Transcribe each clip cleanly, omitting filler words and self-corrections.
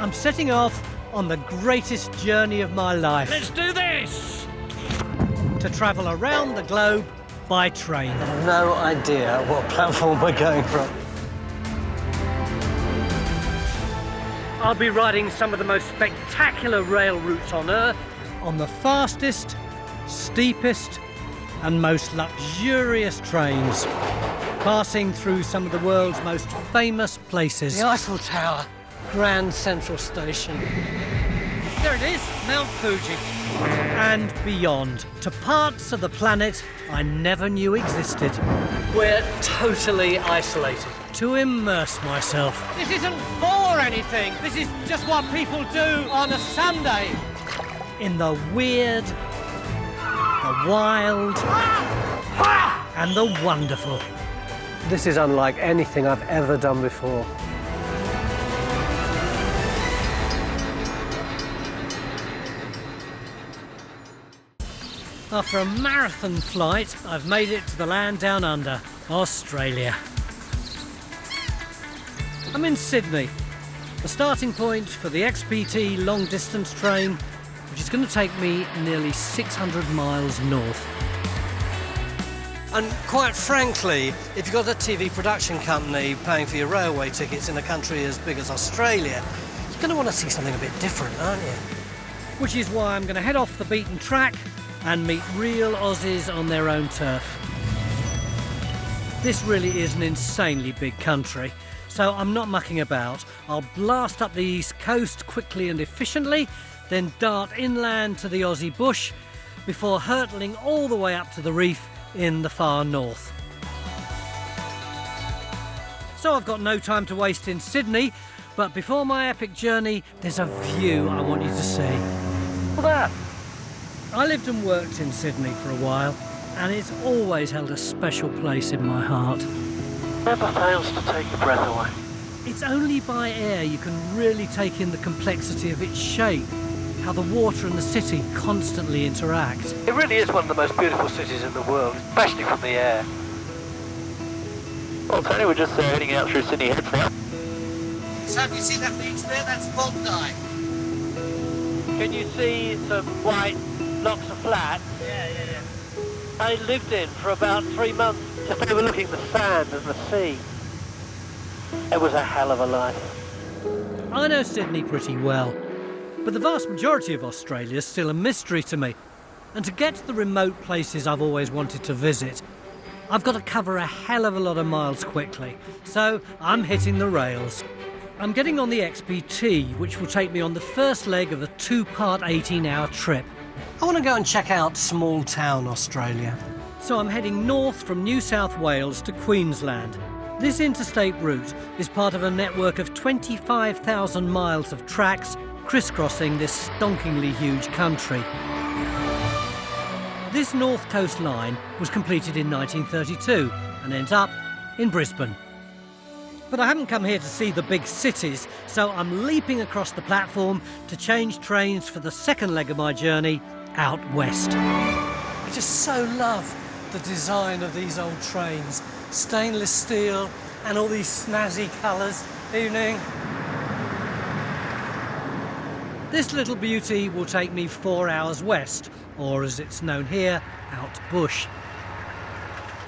I'm setting off on the greatest journey of my life. Let's do this! To travel around the globe by train. No idea what platform we're going from. I'll be riding some of the most spectacular rail routes on Earth on the fastest, steepest and most luxurious trains, passing through some of the world's most famous places. The Eiffel Tower, Grand Central Station. There it is, Mount Fuji. And beyond, to parts of the planet I never knew existed. We're totally isolated. To immerse myself. This isn't for anything. This is just what people do on a Sunday. In the weird, the wild, and the wonderful. This is unlike anything I've ever done before. After a marathon flight, I've made it to the land down under, Australia. I'm in Sydney, the starting point for the XPT long-distance train, which is going to take me nearly 600 miles north. And quite frankly, if you've got a TV production company paying for your railway tickets in a country as big as Australia, you're going to want to see something a bit different, aren't you? Which is why I'm going to head off the beaten track and meet real Aussies on their own turf. This really is an insanely big country, so I'm not mucking about. I'll blast up the east coast quickly and efficiently, then dart inland to the Aussie bush before hurtling all the way up to the reef in the far north. So I've got no time to waste in Sydney, but before my epic journey, there's a view I want you to see. Look at that. I lived and worked in Sydney for a while, and it's always held a special place in my heart. Never fails to take your breath away. It's only by air you can really take in the complexity of its shape, how the water and the city constantly interact. It really is one of the most beautiful cities in the world, especially from the air. Well, Tony, we're just heading out through Sydney Heads now. So have you seen that beach there? That's Bondi. Can you see some white blocks of flat? Yeah. I lived in for about 3 months, just overlooking the sand and the sea. It was a hell of a life. I know Sydney pretty well, but the vast majority of Australia is still a mystery to me. And to get to the remote places I've always wanted to visit, I've got to cover a hell of a lot of miles quickly. So I'm hitting the rails. I'm getting on the XPT, which will take me on the first leg of a 2-part 18-hour trip. I want to go and check out small town Australia. So I'm heading north from New South Wales to Queensland. This interstate route is part of a network of 25,000 miles of tracks crisscrossing this stonkingly huge country. This North Coast line was completed in 1932 and ends up in Brisbane. But I haven't come here to see the big cities, so I'm leaping across the platform to change trains for the second leg of my journey out west. I just so love the design of these old trains. Stainless steel and all these snazzy colours. Evening. This little beauty will take me 4 hours west, or as it's known here, out bush.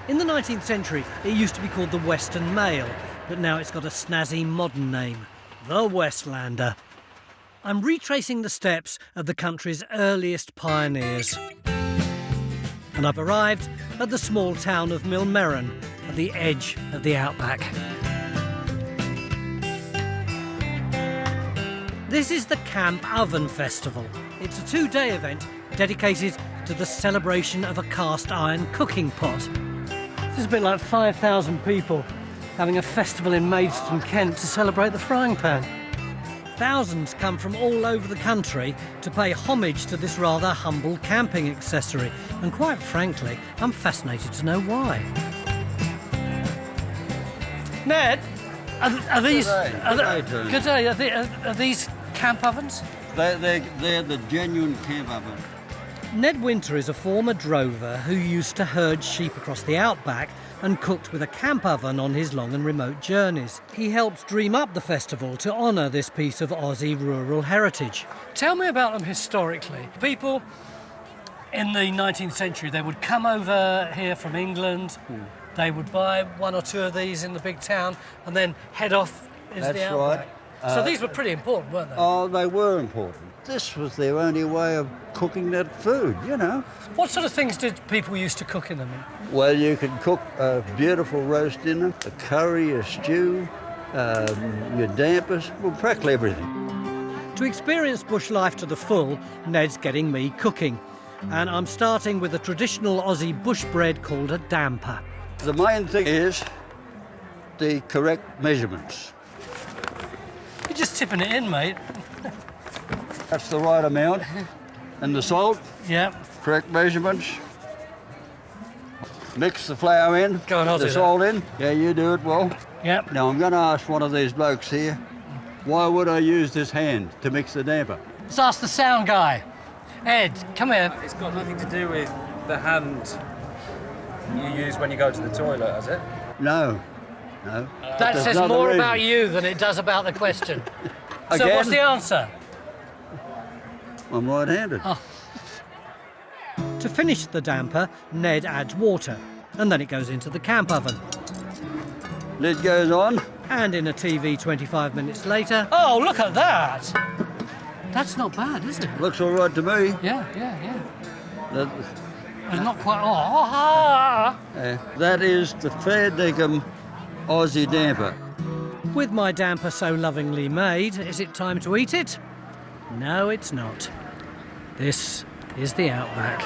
In the 19th century, it used to be called the Western Mail, but now it's got a snazzy modern name, the Westlander. I'm retracing the steps of the country's earliest pioneers. And I've arrived at the small town of Millmerran, at the edge of the Outback. This is the Camp Oven Festival. It's a 2-day event dedicated to the celebration of a cast iron cooking pot. This is a bit like 5,000 people having a festival in Maidstone, Kent to celebrate the frying pan. Thousands come from all over the country to pay homage to this rather humble camping accessory, and quite frankly, I'm fascinated to know why. Ned, are these... Good day. Are these camp ovens? They're the genuine camp oven. Ned Winter is a former drover who used to herd sheep across the outback and cooked with a camp oven on his long and remote journeys. He helped dream up the festival to honour this piece of Aussie rural heritage. Tell me about them historically. People in the 19th century, they would come over here from England, they would buy one or two of these in the big town and then head off into the Outback. Right. So these were pretty important, weren't they? Oh, they were important. This was their only way of cooking that food, you know. What sort of things did people used to cook in them? Well, you could cook a beautiful roast dinner, a curry, a stew, your dampers, well, practically everything. To experience bush life to the full, Ned's getting me cooking. And I'm starting with a traditional Aussie bush bread called a damper. The main thing is the correct measurements. You're just tipping it in, mate. That's the right amount. And the salt, Yeah. correct measurements. Mix the flour in, Go on, I'll the do salt in. Yeah, you do it well. Yep. Now, I'm going to ask one of these blokes here, why would I use this hand to mix the damper? Let's ask the sound guy. Ed, come here. It's got nothing to do with the hand you use when you go to the toilet, has it? No, no. That There's says another more reason. about you than it does about the question. So Again? what's the answer? I'm right-handed. Oh. To finish the damper, Ned adds water, and then it goes into the camp oven. Lid goes on. And in a TV 25 minutes later... Oh, look at that! That's not bad, is it? Looks all right to me. Yeah. That, It's not quite... that is the fair dinkum Aussie damper. With my damper so lovingly made, is it time to eat it? No, it's not. This is the Outback.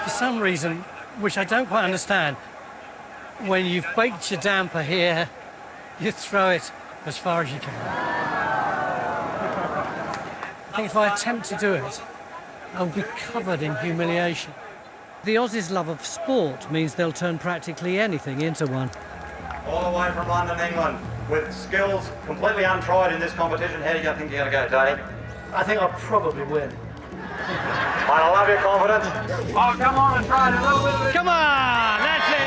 For some reason, which I don't quite understand, when you've baked your damper here, you throw it as far as you can. I think if I attempt to do it, I'll be covered in humiliation. The Aussies' love of sport means they'll turn practically anything into one. All the way from London, England, with skills completely untried in this competition. How do you think you're going to go, Dave? I think I'll probably win. Mate, I love your confidence. Oh, come on and try it a little bit. Come on, that's it!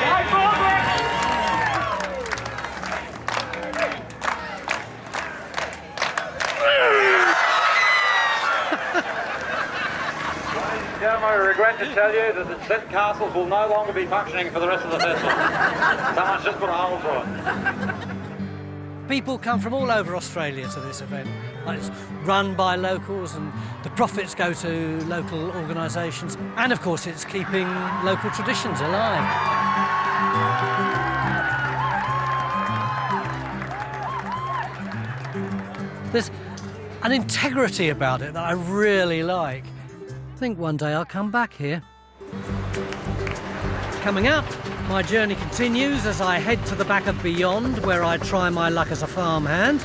Gentlemen, I regret to tell you that the set castles will no longer be functioning for the rest of the festival. Someone's just put a hole through it. People come from all over Australia to this event. It's run by locals and the profits go to local organisations. And of course it's keeping local traditions alive. There's an integrity about it that I really like. I think one day I'll come back here. Coming up, my journey continues as I head to the back of Beyond, where I try my luck as a farmhand.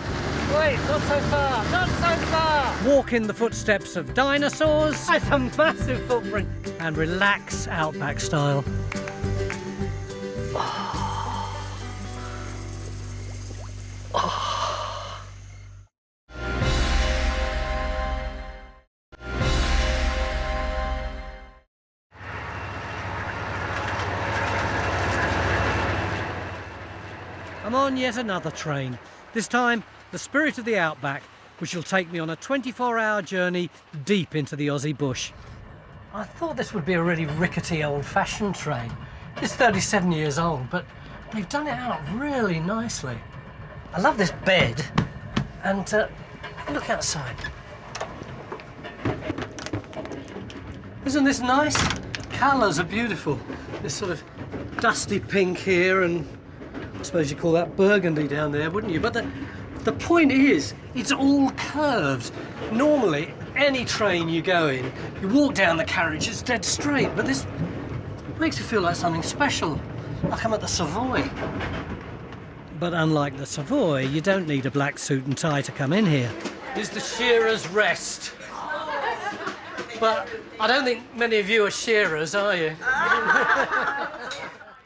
Wait, not so far, not so far! Walk in the footsteps of dinosaurs. That's a massive footprint. And relax Outback style. I'm on yet another train. This time, the Spirit of the Outback, which will take me on a 24-hour journey deep into the Aussie bush. I thought this would be a really rickety, old-fashioned train. It's 37 years old, but they've done it out really nicely. I love this bed, and look outside. Isn't this nice? Colours are beautiful. This sort of dusty pink here, and I suppose you call that burgundy down there, wouldn't you? But the point is, it's all curved. Normally, any train you go in, you walk down the carriage, it's dead straight, but this makes it feel like something special, like I'm at the Savoy. But unlike the Savoy, you don't need a black suit and tie to come in here. It's the Shearer's Rest. But I don't think many of you are shearers, are you?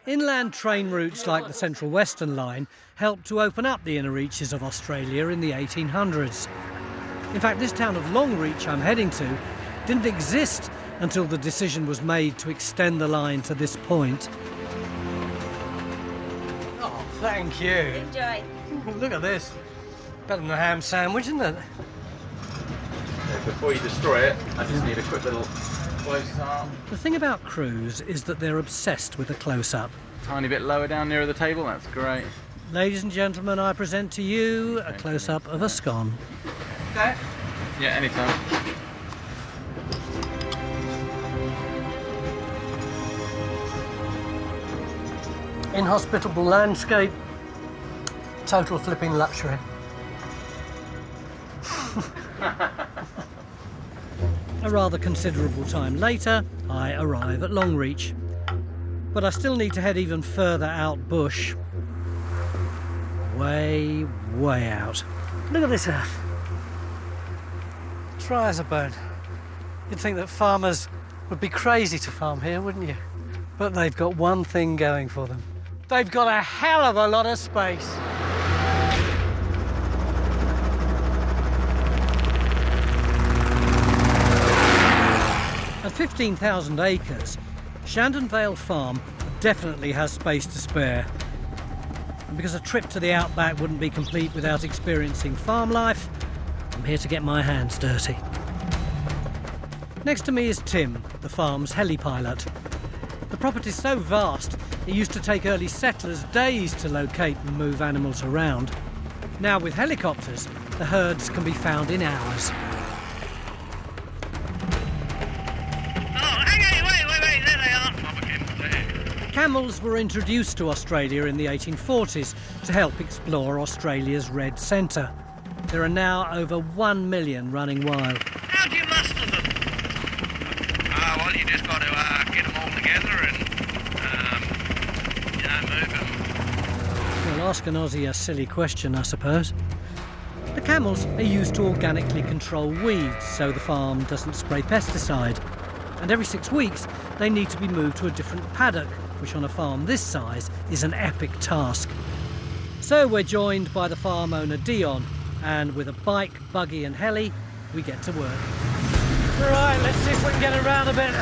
Inland train routes like the Central Western Line helped to open up the inner reaches of Australia in the 1800s. In fact, this town of Longreach I'm heading to didn't exist until the decision was made to extend the line to this point. Oh, thank you. Enjoy. Look at this. Better than a ham sandwich, isn't it? Before you destroy it, I just need a quick little close-up. The thing about crews is that they're obsessed with a close-up. Tiny bit lower down near the table, that's great. Ladies and gentlemen, I present to you a close-up of a scone. Okay. Yeah, anytime. Inhospitable landscape, total flipping luxury. A rather considerable time later, I arrive at Longreach. But I still need to head even further out bush. Way, way out. Look at this earth. Dry as a bone. You'd think that farmers would be crazy to farm here, wouldn't you? But they've got one thing going for them. They've got a hell of a lot of space. At 15,000 acres, Shandon Vale Farm definitely has space to spare. And because a trip to the Outback wouldn't be complete without experiencing farm life, I'm here to get my hands dirty. Next to me is Tim, the farm's heli-pilot. The property's so vast, it used to take early settlers days to locate and move animals around. Now with helicopters, the herds can be found in hours. Camels were introduced to Australia in the 1840s to help explore Australia's red centre. There are now over 1 million running wild. How do you muster them? Well, you just got to get them all together and, move them. Well, ask an Aussie a silly question, I suppose. The camels are used to organically control weeds so the farm doesn't spray pesticide. And every 6 weeks, they need to be moved to a different paddock, which on a farm this size is an epic task. So we're joined by the farm owner Dion, and with a bike, buggy and heli, we get to work. Right, let's see if we can get around a bit.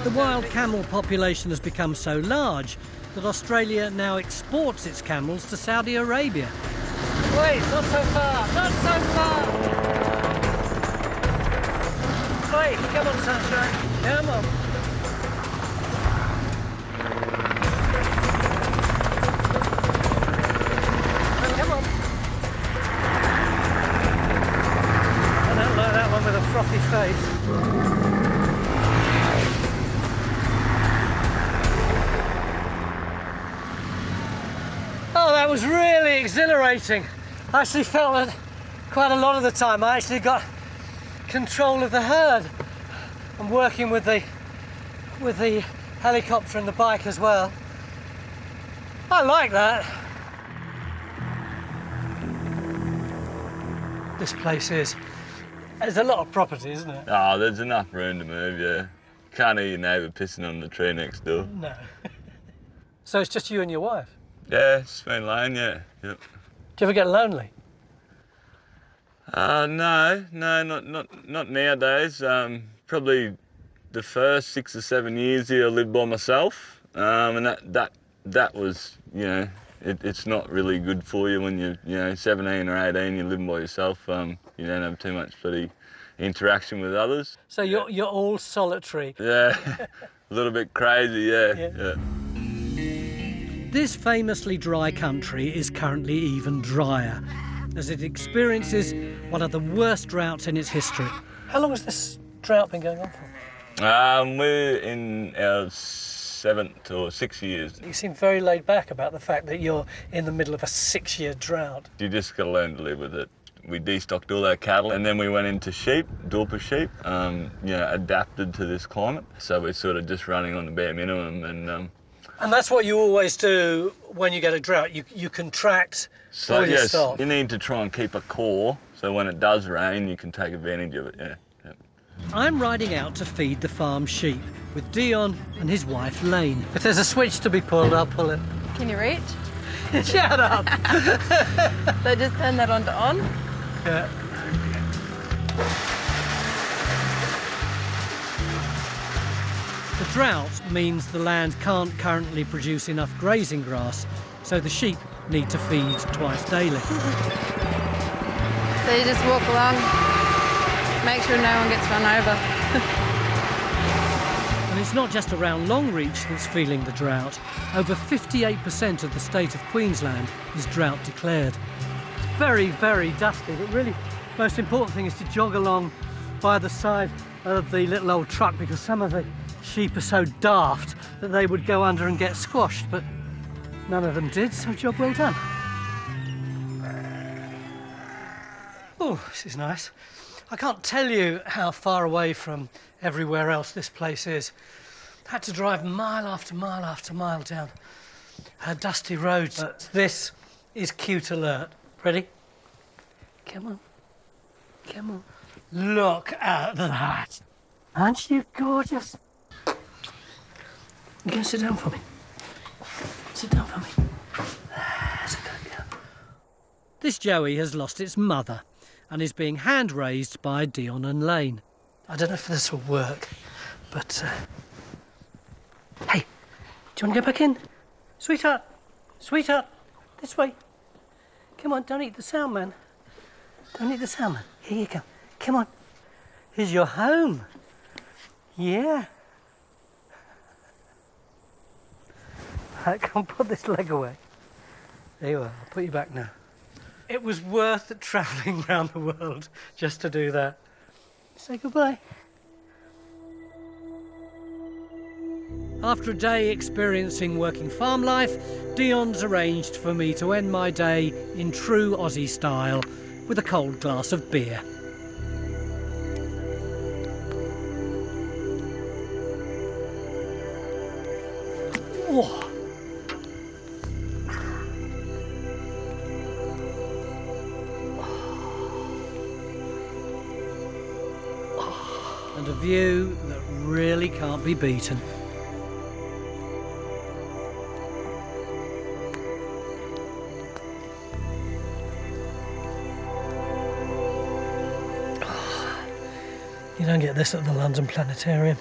The wild camel population has become so large that Australia now exports its camels to Saudi Arabia. Wait, not so far, not so far. Wait, come on, sunshine, come on. Come on. I don't like that one with a frothy face. Oh, that was really exhilarating. I actually felt that quite a lot of the time I actually got control of the herd. I'm working with the helicopter and the bike as well. I like that. This place is. There's a lot of property, isn't it? Oh, there's enough room to move, yeah. Can't hear your neighbour pissing on the tree next door. No. So it's just you and your wife? Yeah, it's been lane, yeah. Yep. Do you ever get lonely? No, not nowadays. Probably the first 6 or 7 years here I lived by myself, and that was, it's not really good for you when you're 17 or 18, you're living by yourself. You don't have too much bloody interaction with others. So you're all solitary. Yeah, a little bit crazy, yeah. This famously dry country is currently even drier, as it experiences one of the worst droughts in its history. How long has this drought been going on for? We're in our 7th or 6th years. You seem very laid back about the fact that you're in the middle of a 6-year drought. You just got to learn to live with it. We destocked all our cattle and then we went into sheep, Dorper sheep, adapted to this climate. So we're sort of just running on the bare minimum. And that's what you always do when you get a drought. You contract all your stock. You need to try and keep a core so when it does rain you can take advantage of it, yeah. I'm riding out to feed the farm sheep with Dion and his wife Lane. If there's a switch to be pulled, I'll pull it. Can you reach? Shut up! So just turn that on to on? Yeah. drought means the land can't currently produce enough grazing grass, so the sheep need to feed twice daily. So you just walk along, make sure no one gets run over. And it's not just around Longreach that's feeling the drought. Over 58% of the state of Queensland is drought declared. It's very, very dusty, but really the most important thing is to jog along by the side of the little old truck, because some of the sheep are so daft that they would go under and get squashed, but none of them did, so job well done. Oh, this is nice. I can't tell you how far away from everywhere else this place is. Had to drive mile after mile after mile down dusty roads. But this is cute alert. Ready? Come on. Come on. Look at that. Aren't you gorgeous? You can sit down for me. Sit down for me. There's a good girl. This joey has lost its mother and is being hand-raised by Dion and Lane. I don't know if this will work, but... Hey, do you want to go back in? Sweetheart, sweetheart, this way. Come on, don't eat the salmon. Don't eat the salmon. Here you go. Come on. Here's your home. Yeah. I can't put this leg away. There you are. I'll put you back now. It was worth travelling around the world just to do that. Say goodbye. After a day experiencing working farm life, Dion's arranged for me to end my day in true Aussie style with a cold glass of beer. Oh. And a view that really can't be beaten. You don't get this at the London Planetarium.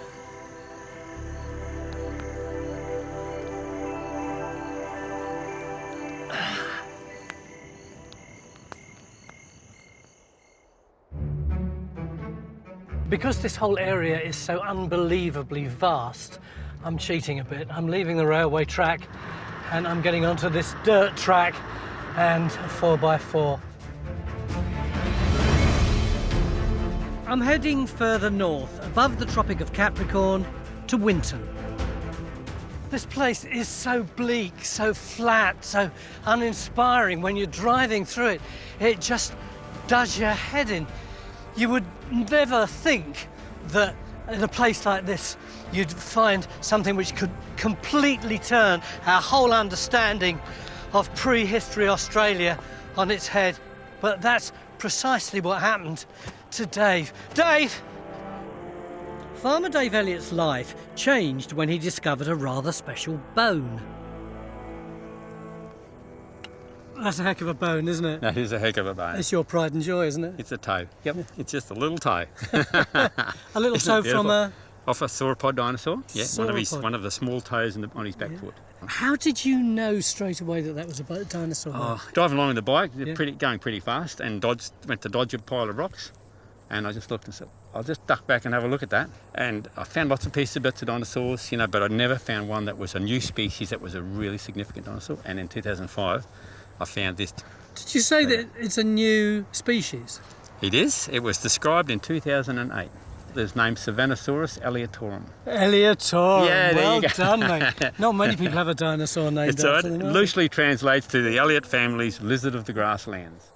Because this whole area is so unbelievably vast, I'm cheating a bit. I'm leaving the railway track and I'm getting onto this dirt track and a 4x4. I'm heading further north, above the Tropic of Capricorn, to Winton. This place is so bleak, so flat, so uninspiring. When you're driving through it, it just does your head in. You would never think that in a place like this you'd find something which could completely turn our whole understanding of prehistory Australia on its head. But that's precisely what happened to Dave. Dave! Farmer Dave Elliott's life changed when he discovered a rather special bone. That's a heck of a bone, isn't it? That is a heck of a bone. It's your pride and joy, isn't it? It's a toe. Yep, it's just a little toe. A little toe from a... Off a sauropod dinosaur. Yeah, sauropod. one of the small toes on his back foot. How did you know straight away that that was a dinosaur bone? Driving along with the bike, going pretty fast, and went to dodge a pile of rocks. And I just looked and said, I'll just duck back and have a look at that. And I found lots of pieces of bits of dinosaurs, but I never found one that was a new species that was a really significant dinosaur. And in 2005, I found this. Did you say that it's a new species? It is. It was described in 2008. It's named Savanosaurus elliotorum. Elliotorum. Yeah, there well you go. done, mate. Not many people have a dinosaur named after them. It loosely translates to the Elliot family's lizard of the grasslands.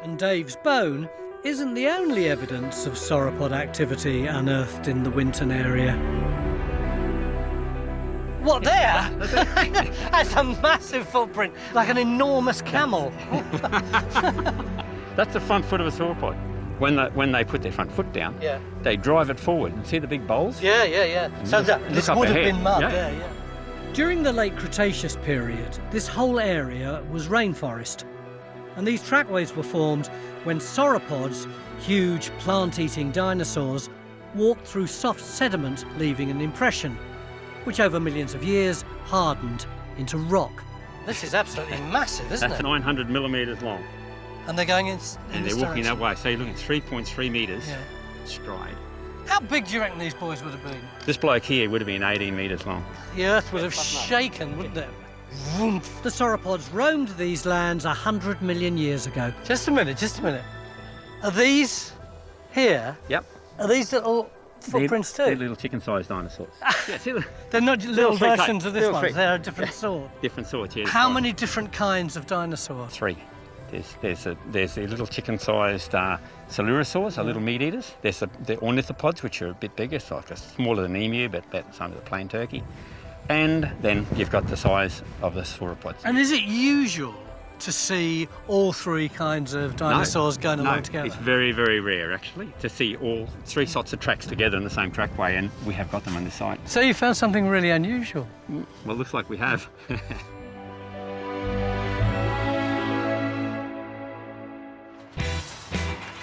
And Dave's bone isn't the only evidence of sauropod activity unearthed in the Winton area. What, there? That's a massive footprint, like an enormous camel. That's the front foot of a sauropod. When they put their front foot down, they drive it forward. And see the big bowls? Yeah. So this would have been mud, yeah. During the late Cretaceous period, this whole area was rainforest. And these trackways were formed when sauropods, huge plant-eating dinosaurs, walked through soft sediment, leaving an impression, which over millions of years hardened into rock. This is absolutely massive, isn't That's it? 900 millimetres long. And they're going in And this they're walking direction. that way. So you're looking at 3.3 metres Yeah. stride. How big do you reckon these boys would have been? This bloke here would have been 18 metres long. The earth would have shaken, wouldn't it? Vroom. The sauropods roamed these lands 100 million years ago. Just a minute, just a minute. Are these here? Yep. Are these little footprints They're too? little chicken-sized dinosaurs. Yeah, see, They're not little three versions types. of this Little one. three. They're a different sort. different sorts, yeah. How many different kinds of dinosaur? 3. There's the little chicken-sized coelurosaurs, little meat eaters. There's the ornithopods, which are a bit bigger, so like smaller than emu, but that's under the plain turkey. And then you've got the size of the sauropods. And is it usual to see all 3 kinds of dinosaurs going along together? It's very, very rare actually to see all 3 sorts of tracks together in the same trackway, and we have got them on this site. So you found something really unusual. Well, looks like we have.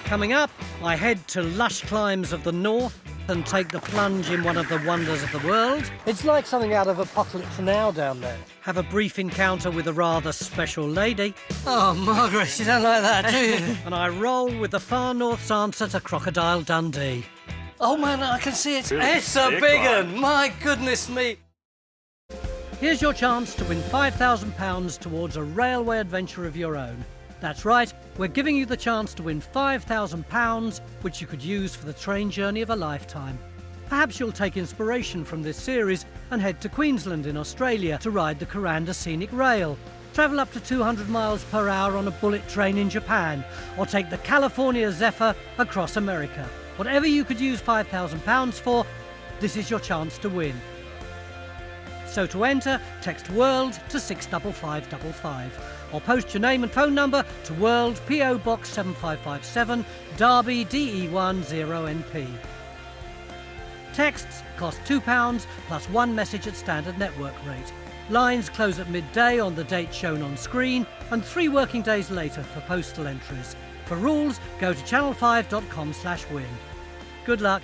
Coming up, I head to lush climes of the north and take the plunge in one of the wonders of the world, It's like something out of Apocalypse Now down there. have a brief encounter with a rather special lady, Oh, Margaret, you don't like that, do you? and I roll with the far north's answer to Crocodile Dundee. Oh man, I can see it. Really? It's a Big big one. one. My goodness me. Here's your chance to win £5,000 towards a railway adventure of your own. That's right, we're giving you the chance to win £5,000, which you could use for the train journey of a lifetime. Perhaps you'll take inspiration from this series and head to Queensland in Australia to ride the Kuranda Scenic Rail, travel up to 200 miles per hour on a bullet train in Japan, or take the California Zephyr across America. Whatever you could use £5,000 for, this is your chance to win. So to enter, text WORLD to 65555 or post your name and phone number to World PO Box 7557 Derby DE1 0NP. Texts cost £2 plus 1 message at standard network rate. Lines close at midday on the date shown on screen and 3 working days later for postal entries. For rules, go to channel5.com/win. Good luck.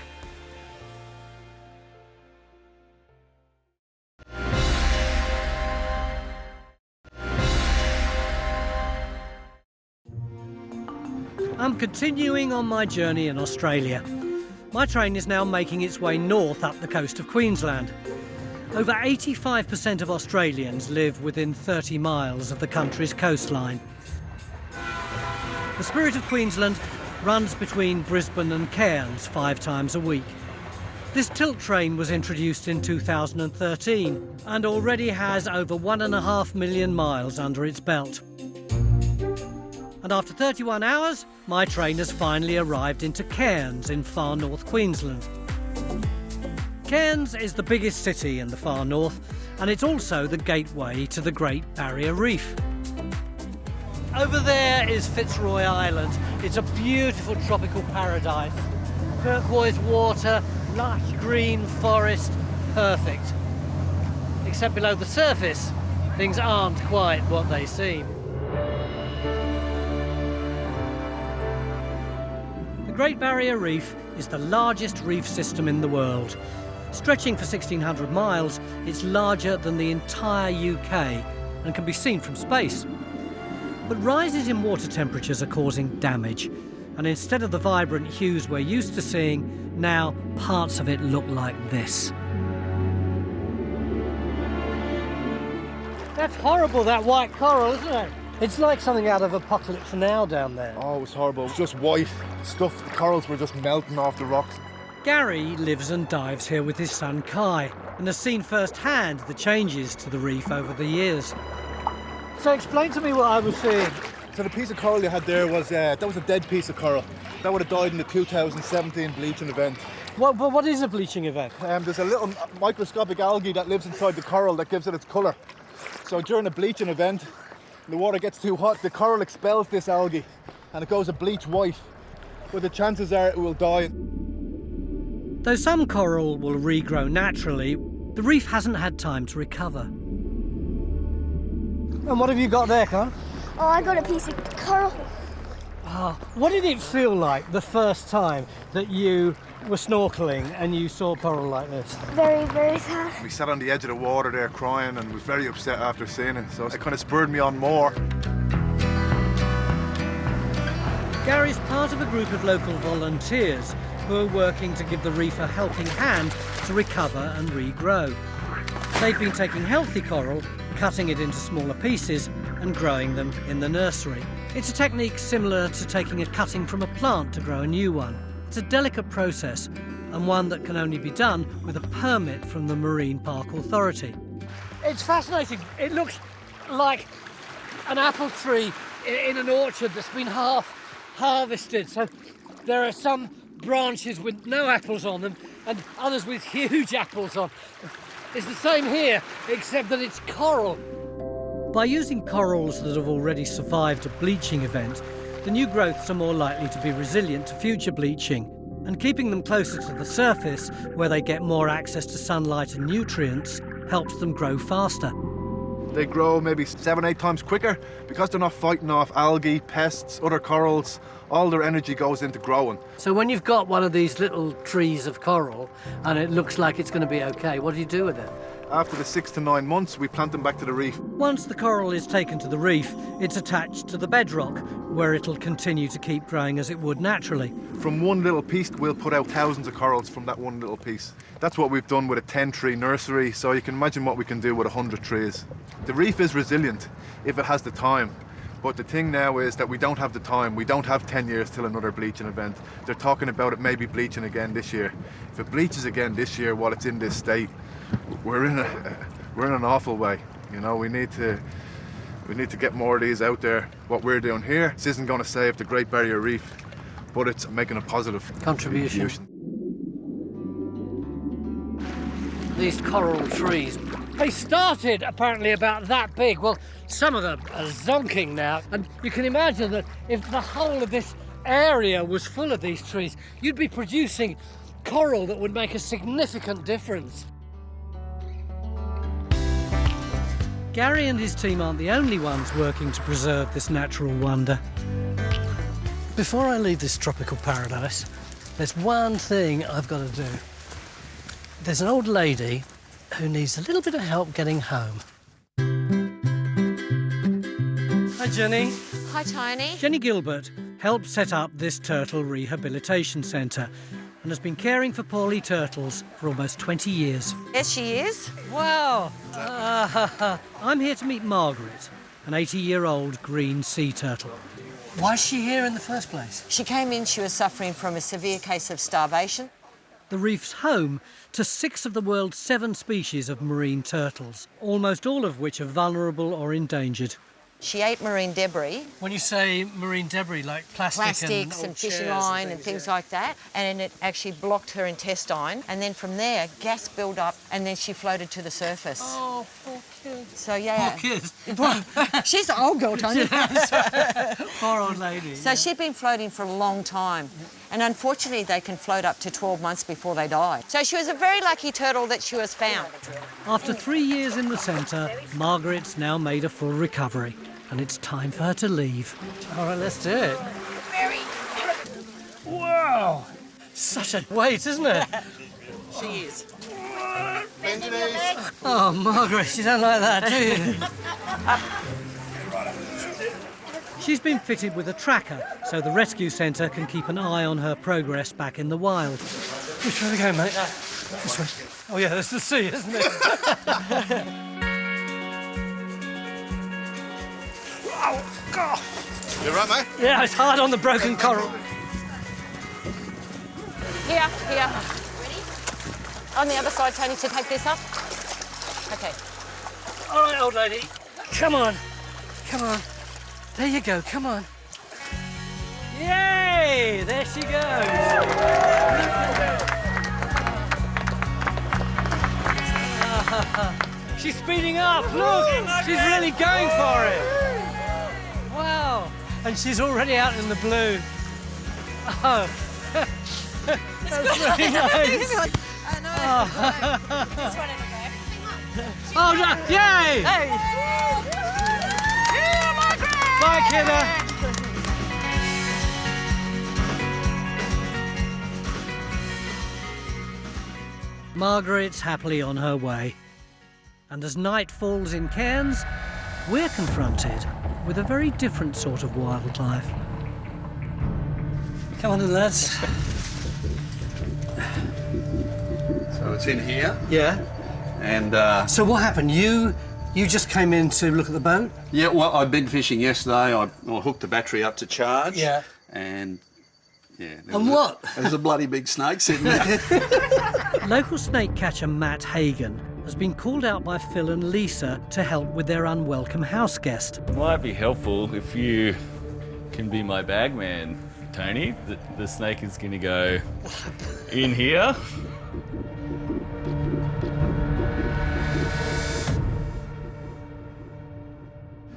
I'm continuing on my journey in Australia. My train is now making its way north up the coast of Queensland. Over 85% of Australians live within 30 miles of the country's coastline. The Spirit of Queensland runs between Brisbane and Cairns 5 times a week. This tilt train was introduced in 2013 and already has over 1.5 million miles under its belt. And after 31 hours, my train has finally arrived into Cairns in far north Queensland. Cairns is the biggest city in the far north, and it's also the gateway to the Great Barrier Reef. Over there is Fitzroy Island. It's a beautiful tropical paradise. Turquoise water, lush green forest, perfect. Except below the surface, things aren't quite what they seem. The Great Barrier Reef is the largest reef system in the world. Stretching for 1,600 miles, it's larger than the entire UK and can be seen from space. But rises in water temperatures are causing damage, and instead of the vibrant hues we're used to seeing, now parts of it look like this. That's horrible, that white coral, isn't it? It's like something out of Apocalypse Now down there. Oh, it was horrible. It was just white stuff. The corals were just melting off the rocks. Gary lives and dives here with his son Kai and has seen firsthand the changes to the reef over the years. So explain to me what I was seeing. So the piece of coral you had there was that was a dead piece of coral. That would have died in the 2017 bleaching event. What is a bleaching event? There's a little microscopic algae that lives inside the coral that gives it its colour. So during a bleaching event, the water gets too hot, the coral expels this algae and it goes a bleach white. But the chances are it will die. Though some coral will regrow naturally, the reef hasn't had time to recover. And what have you got there, Con? Oh, I got a piece of coral. Oh, what did it feel like the first time that you were snorkeling and you saw coral like this? Very, very sad. We sat on the edge of the water there crying and was very upset after seeing it, so it kind of spurred me on more. Gary's part of a group of local volunteers who are working to give the reef a helping hand to recover and regrow. They've been taking healthy coral, cutting it into smaller pieces and growing them in the nursery. It's a technique similar to taking a cutting from a plant to grow a new one. It's a delicate process and one that can only be done with a permit from the Marine Park Authority. It's fascinating. It looks like an apple tree in an orchard that's been half harvested. So there are some branches with no apples on them and others with huge apples on. It's the same here, except that it's coral. By using corals that have already survived a bleaching event, the new growths are more likely to be resilient to future bleaching, and keeping them closer to the surface, where they get more access to sunlight and nutrients, helps them grow faster. They grow maybe 7-8 times quicker because they're not fighting off algae, pests, other corals. All their energy goes into growing. So when you've got one of these little trees of coral and it looks like it's going to be okay, what do you do with it? After the 6 to 9 months, we plant them back to the reef. Once the coral is taken to the reef, it's attached to the bedrock, where it'll continue to keep growing as it would naturally. From one little piece, we'll put out thousands of corals from that one little piece. That's what we've done with a 10-tree nursery, so you can imagine what we can do with 100 trees. The reef is resilient if it has the time. But the thing now is that we don't have the time. We don't have 10 years till another bleaching event. They're talking about it maybe bleaching again this year. If it bleaches again this year while it's in this state, we're in an awful way. You know, we need to get more of these out there. What we're doing here, this isn't going to save the Great Barrier Reef, but it's making a positive contribution. These coral trees, they started apparently about that big. Well, some of them are zonking now, and you can imagine that if the whole of this area was full of these trees, you'd be producing coral that would make a significant difference. Gary and his team aren't the only ones working to preserve this natural wonder. Before I leave this tropical paradise, there's one thing I've got to do. There's an old lady who needs a little bit of help getting home. Hi, Jenny. Hi, Tony. Jenny Gilbert helped set up this turtle rehabilitation centre and has been caring for poorly turtles for almost 20 years. Yes, she is. Wow! I'm here to meet Margaret, an 80-year-old green sea turtle. Why is she here in the first place? She came in, she was suffering from a severe case of starvation. The reef's home to 6 of the world's 7 species of marine turtles, almost all of which are vulnerable or endangered. She ate marine debris. When you say marine debris, like plastics and fishing line and things like that, and it actually blocked her intestine, and then from there gas built up and then she floated to the surface. Oh, poor kid. So yeah. Poor kid. She's an old girl, Tony. Poor old lady. So she'd been floating for a long time, and unfortunately they can float up to 12 months before they die. So she was a very lucky turtle that she was found. After 3 years in the centre, Margaret's now made a full recovery, and it's time for her to leave. All right, let's do it. Wow! Such a weight, isn't it? She is. Oh, Margaret, you don't like that, do you? She's been fitted with a tracker, so the rescue centre can keep an eye on her progress back in the wild. Which way are we going, mate? This way. Oh, yeah, there's the sea, isn't it? Oh, God! You all right, mate? Yeah, it's hard on the broken coral. Here. Ready? On the other side, Tony, to take this up. Okay. All right, old lady. Come on. Come on. There you go, come on. Yay! There she goes. She's speeding up, look! She's really going for it. Wow! And she's already out in the blue. Oh. That's really nice. Oh, no. Yay! Hey! Bye, kiddo. Margaret's happily on her way. And as night falls in Cairns, we're confronted with a very different sort of wildlife. Come on then, lads. So it's in here. Yeah. And so what happened? You just came in to look at the boat? yeah, well, I'd been fishing yesterday. I hooked the battery up to charge. Yeah. And yeah. And what? There's a bloody big snake sitting there. Local snake catcher Matt Hagan has been called out by Phil and Lisa to help with their unwelcome house guest. It might be helpful if you can be my bagman, Tony. The snake is going to go in here.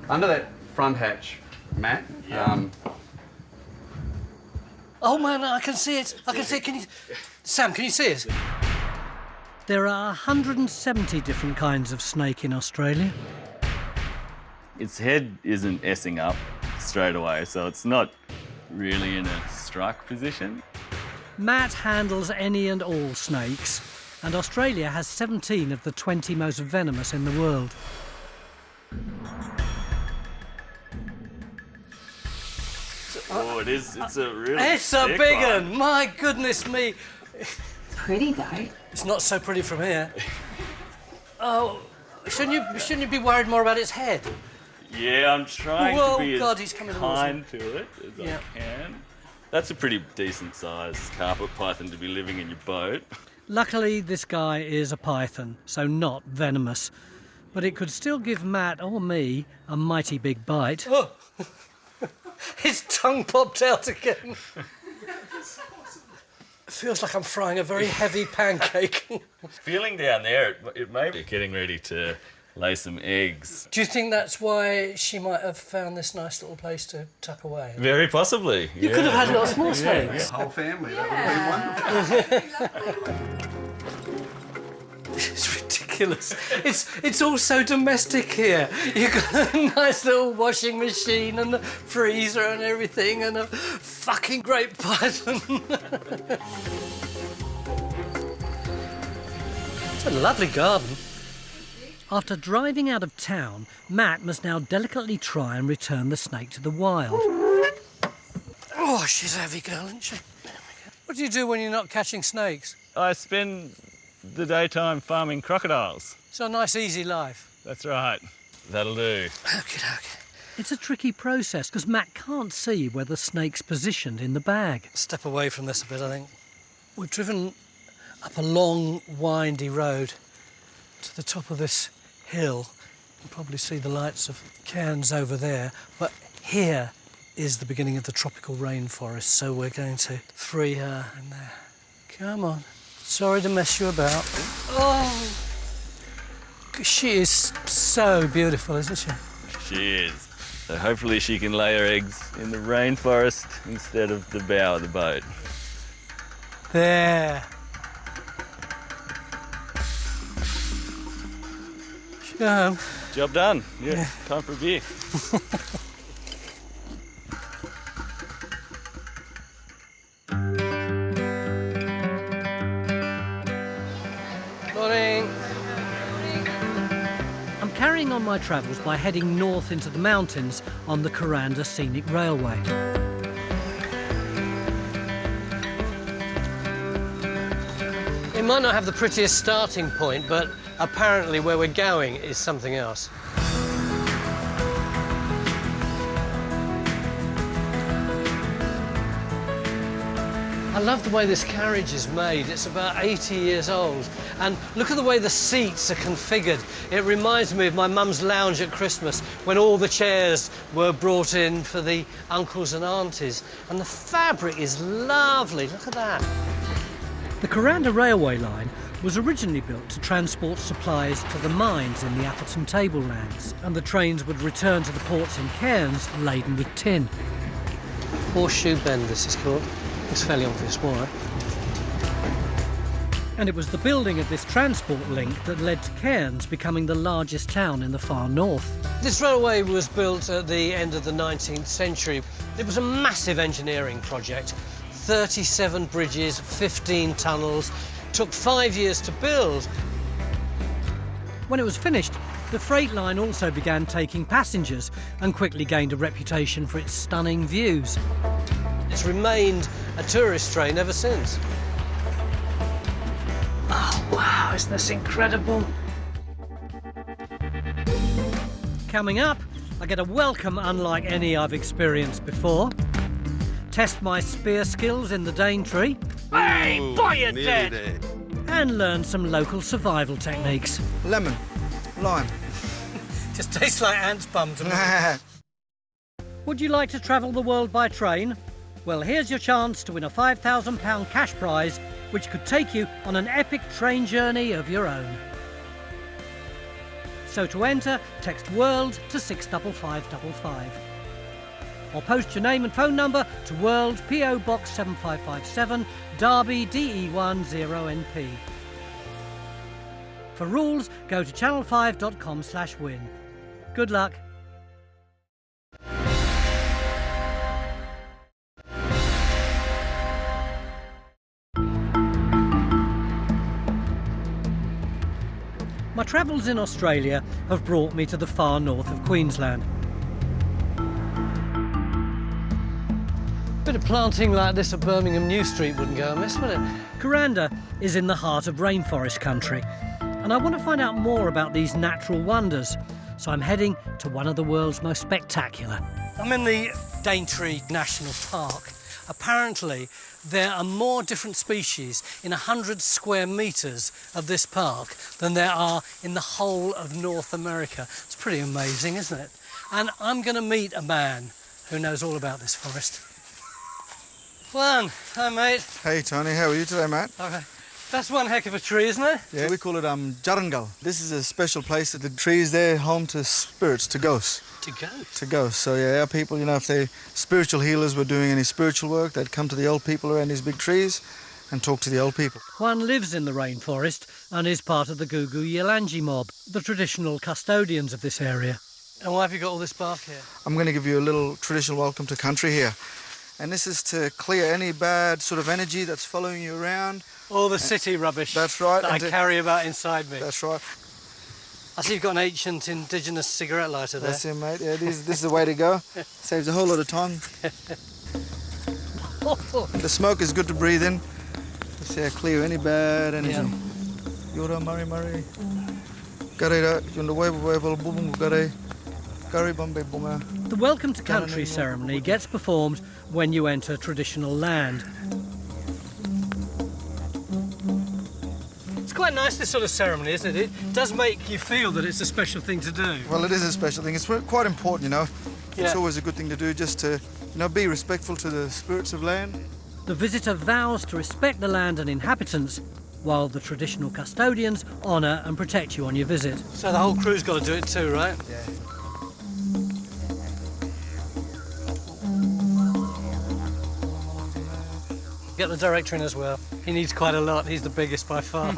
Under that front hatch, Matt. Oh man, I can see it. I can see it. Can you, Sam? Can you see it? There are 170 different kinds of snake in Australia. Its head isn't S-ing up straight away, so it's not really in a strike position. Matt handles any and all snakes, and Australia has 17 of the 20 most venomous in the world. Oh, it is. It's a really. It's a big one. My goodness me. Pretty though. It's not so pretty from here. Oh, shouldn't you be worried more about its head? Yeah, I'm trying Whoa, to be God, as he's coming towards kind to it as I can. That's a pretty decent sized carpet python to be living in your boat. Luckily, this guy is a python, so not venomous. But it could still give Matt or me a mighty big bite. Oh. His tongue popped out again. Feels like I'm frying a very heavy pancake. Feeling down there, it may be getting ready to lay some eggs. Do you think that's why she might have found this nice little place to tuck away? Very possibly. You could have had lots more snakes. Whole family, that would be wonderful. It's ridiculous. It's all so domestic here. You've got a nice little washing machine and the freezer and everything and a fucking great python. It's a lovely garden. After driving out of town, Matt must now delicately try and return the snake to the wild. Oh, she's a heavy girl, isn't she? What do you do when you're not catching snakes? I spend the daytime farming crocodiles. It's a nice, easy life. That's right. That'll do. Okay. It's a tricky process because Matt can't see where the snake's positioned in the bag. Step away from this a bit, I think. We've driven up a long, windy road to the top of this hill. You can probably see the lights of Cairns over there, but here is the beginning of the tropical rainforest, so we're going to free her in there. Come on. Sorry to mess you about. Oh! She is so beautiful, isn't she? She is. So hopefully she can lay her eggs in the rainforest instead of the bow of the boat. There. Should go home. Job done. Yeah. Time for a beer. Carrying on my travels by heading north into the mountains on the Kuranda Scenic Railway. It might not have the prettiest starting point, but apparently where we're going is something else. I love the way this carriage is made. It's about 80 years old. And look at the way the seats are configured. It reminds me of my mum's lounge at Christmas when all the chairs were brought in for the uncles and aunties. And the fabric is lovely. Look at that. The Kuranda railway line was originally built to transport supplies to the mines in the Appleton tablelands. And the trains would return to the ports in Cairns laden with tin. Horseshoe Bend, this is called. It's fairly obvious why. And it was the building of this transport link that led to Cairns becoming the largest town in the far north. This railway was built at the end of the 19th century. It was a massive engineering project. 37 bridges, 15 tunnels. took 5 years to build. When it was finished, the freight line also began taking passengers and quickly gained a reputation for its stunning views. It's remained a tourist train ever since. Oh, wow, isn't this incredible? Coming up, I get a welcome unlike any I've experienced before. Test my spear skills in the Daintree. Hey, boy, you're dead! And learn some local survival techniques. Lemon, lime. Just tastes like ants' bum to me. Would you like to travel the world by train? Well, here's your chance to win a £5,000 cash prize, which could take you on an epic train journey of your own. So to enter, text WORLD to 65555. Or post your name and phone number to World PO Box 7557, Derby DE1 0NP. For rules, go to channel5.com/win. Good luck. My travels in Australia have brought me to the far north of Queensland. Bit of planting like this at Birmingham New Street wouldn't go amiss, would it? Kuranda is in the heart of rainforest country, and I want to find out more about these natural wonders, so I'm heading to one of the world's most spectacular. I'm in the Daintree National Park. Apparently, there are more different species in 100 square metres of this park than there are in the whole of North America. It's pretty amazing, isn't it? And I'm going to meet a man who knows all about this forest. Juan, hi mate. Hey Tony, how are you today, mate? Okay. That's one heck of a tree, isn't it? Yeah, we call it Jarangal. This is a special place that the tree is there, home to spirits, to ghosts. To ghosts? To ghosts. So yeah, our people, you know, if they spiritual healers were doing any spiritual work, they'd come to the old people around these big trees and talk to the old people. Juan lives in the rainforest and is part of the Gugu Yilanji mob, the traditional custodians of this area. And why have you got all this bark here? I'm going to give you a little traditional welcome to country here. And this is to clear any bad sort of energy that's following you around. All the city rubbish. That's right. That I carry about inside me. That's right. I see you've got an ancient indigenous cigarette lighter there. That's it, mate. Yeah, this is the way to go. Saves a whole lot of time. The smoke is good to breathe in. It's clear any bad energy. Yora mari mari. Garera yunda webo bubung gare. Gari bombe bunga. The Welcome to Country ceremony gets performed when you enter traditional land. It's quite nice, this sort of ceremony, isn't it? It does make you feel that it's a special thing to do. Well, it is a special thing. It's quite important, you know. Yeah. It's always a good thing to do, just to, you know, be respectful to the spirits of land. The visitor vows to respect the land and inhabitants, while the traditional custodians honour and protect you on your visit. So the whole crew's got to do it too, right? Yeah. Get the director in as well. He needs quite a lot. He's the biggest by far.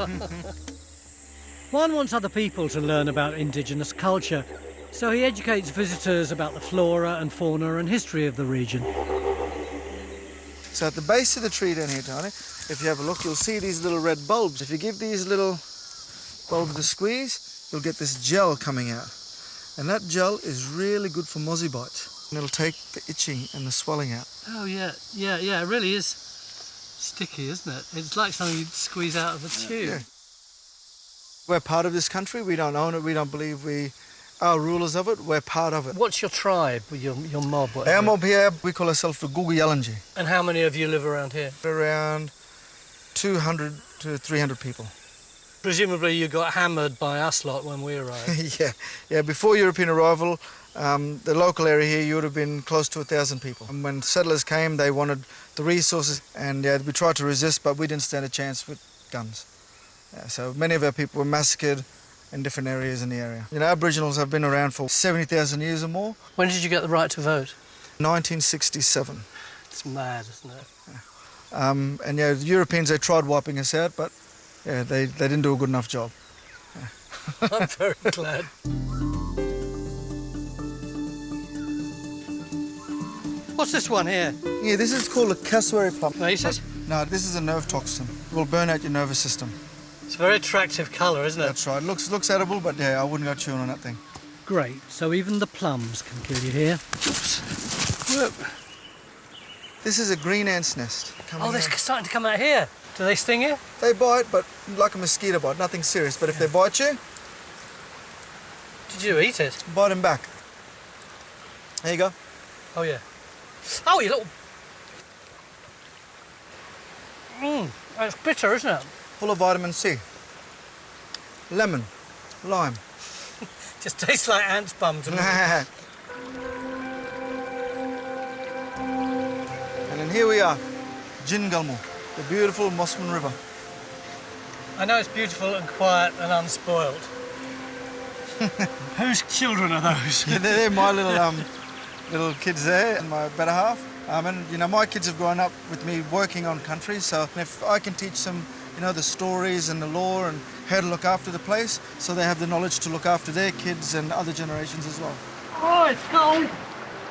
Juan wants other people to learn about indigenous culture, so he educates visitors about the flora and fauna and history of the region. So at the base of the tree down here, Tony, if you have a look, you'll see these little red bulbs. If you give these little bulbs a squeeze, you'll get this gel coming out. And that gel is really good for mozzie bites. And it'll take the itching and the swelling out. Oh, yeah, it really is sticky, isn't it? It's like something you'd squeeze out of a tube. Yeah. We're part of this country. We don't own it. We don't believe we are rulers of it. We're part of it. What's your tribe, your mob? Whatever? Our mob here, we call ourselves the Gugu Yilanji. And how many of you live around here? Around 200 to 300 people. Presumably you got hammered by us lot when we arrived. Yeah. Before European arrival, the local area here, you would have been close to 1,000 people. And when settlers came, they wanted the resources, and we tried to resist, but we didn't stand a chance with guns. So many of our people were massacred in different areas in the area. You know, Aboriginals have been around for 70,000 years or more. When did you get the right to vote? 1967. It's mad, isn't it? And the Europeans, they tried wiping us out, but they didn't do a good enough job. I'm very glad. What's this one here? Yeah, this is called a cassowary plum. Racist? No, this is a nerve toxin. will burn out your nervous system. It's a very attractive colour, isn't it? That's right. Looks edible, but yeah, I wouldn't go chewing on that thing. Great, so even the plums can kill you here. Look. This is a green ant's nest. Oh, they're starting to come out here. Do they sting you? They bite, but like a mosquito bite, nothing serious. But if they bite you... Did you eat it? Bite them back. There you go. Oh, yeah. Oh, you little... It's bitter, isn't it? Full of vitamin C. Lemon. Lime. Just tastes like ants' bums. And then here we are, Jingalmu, the beautiful Mossman River. I know it's beautiful and quiet and unspoiled. Whose children are those? Yeah, they're my little kids there, and my better half. And you know, my kids have grown up with me working on country, so if I can teach them, you know, the stories and the lore and how to look after the place, so they have the knowledge to look after their kids and other generations as well. Oh, it's cold.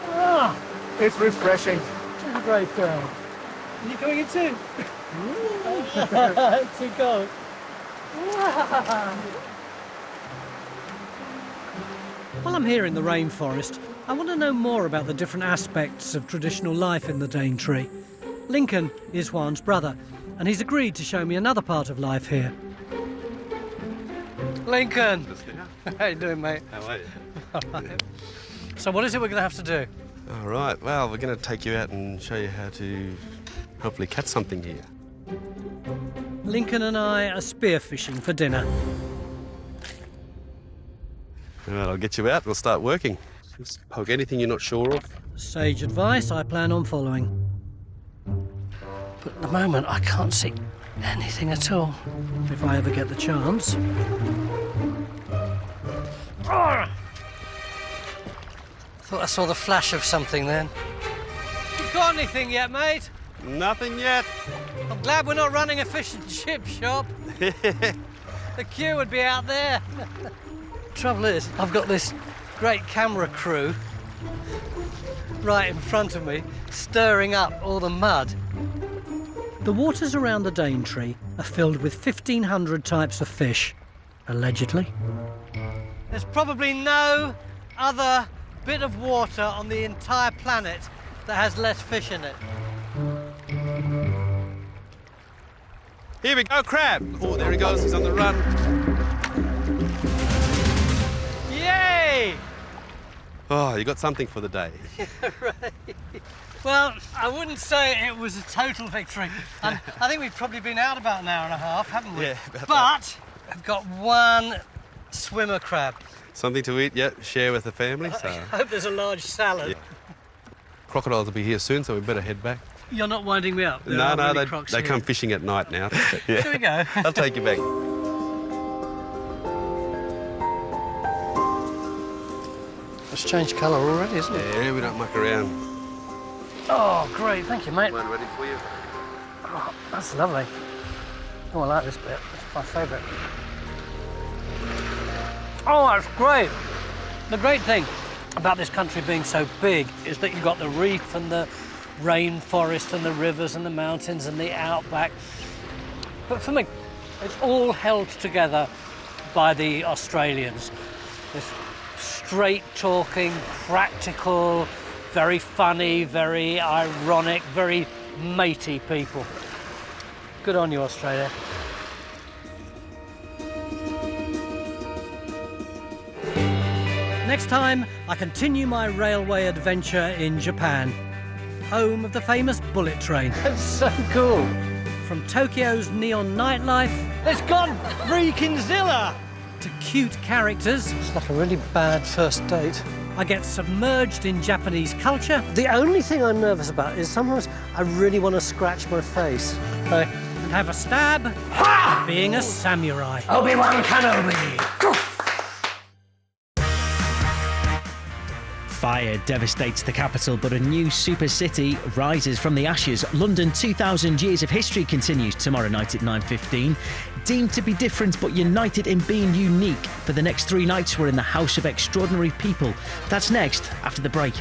Ah, it's refreshing. It's a great girl. Are you going in too? It's too cold. While I'm here in the rainforest, I want to know more about the different aspects of traditional life in the Daintree. Lincoln is Juan's brother, and he's agreed to show me another part of life here. Lincoln! How you doing, mate? How are you? All right. So what is it we're going to have to do? All right, well, we're going to take you out and show you how to hopefully catch something here. Lincoln and I are spearfishing for dinner. All right, I'll get you out, we'll start working. Just poke anything you're not sure of. Sage advice I plan on following. But at the moment, I can't see anything at all. If I ever get the chance. I thought I saw the flash of something then. You got anything yet, mate? Nothing yet. I'm glad we're not running a fish and chip shop. The queue would be out there. Trouble is, I've got this great camera crew right in front of me, stirring up all the mud. The waters around the Daintree are filled with 1,500 types of fish, allegedly. There's probably no other bit of water on the entire planet that has less fish in it. Here we go, crab. Oh, there he goes, he's on the run. Yay! Oh, you got something for the day. Right. Well, I wouldn't say it was a total victory. And I think we've probably been out about an hour and a half, haven't we? Yeah, about But I've got one swimmer crab. Something to eat, yeah, share with the family. So. I hope there's a large salad. Yeah. Crocodiles will be here soon, so we better head back. You're not winding me up? No, they come fishing at night now. Yeah. Shall we go? I'll take you back. It's changed colour already, isn't it? Yeah, we don't muck around. Oh, great. Thank you, mate. One ready for you. Oh, that's lovely. Oh, I like this bit. It's my favourite. Oh, that's great. The great thing about this country being so big is that you've got the reef and the rainforest and the rivers and the mountains and the outback. But for me, it's all held together by the Australians. This straight-talking, practical, very funny, very ironic, very matey people. Good on you, Australia. Next time, I continue my railway adventure in Japan, home of the famous bullet train. That's so cool. From Tokyo's neon nightlife... It's gone freaking zilla! ...to cute characters... It's like a really bad first date. I get submerged in Japanese culture. The only thing I'm nervous about is sometimes I really want to scratch my face. And have a stab at being a samurai. Obi-Wan Kenobi! Fire devastates the capital, but a new super city rises from the ashes. London 2,000 Years of History continues tomorrow night at 9:15. Deemed to be different but united in being unique. For the next 3 nights, we're in the House of Extraordinary People. That's next, after the break.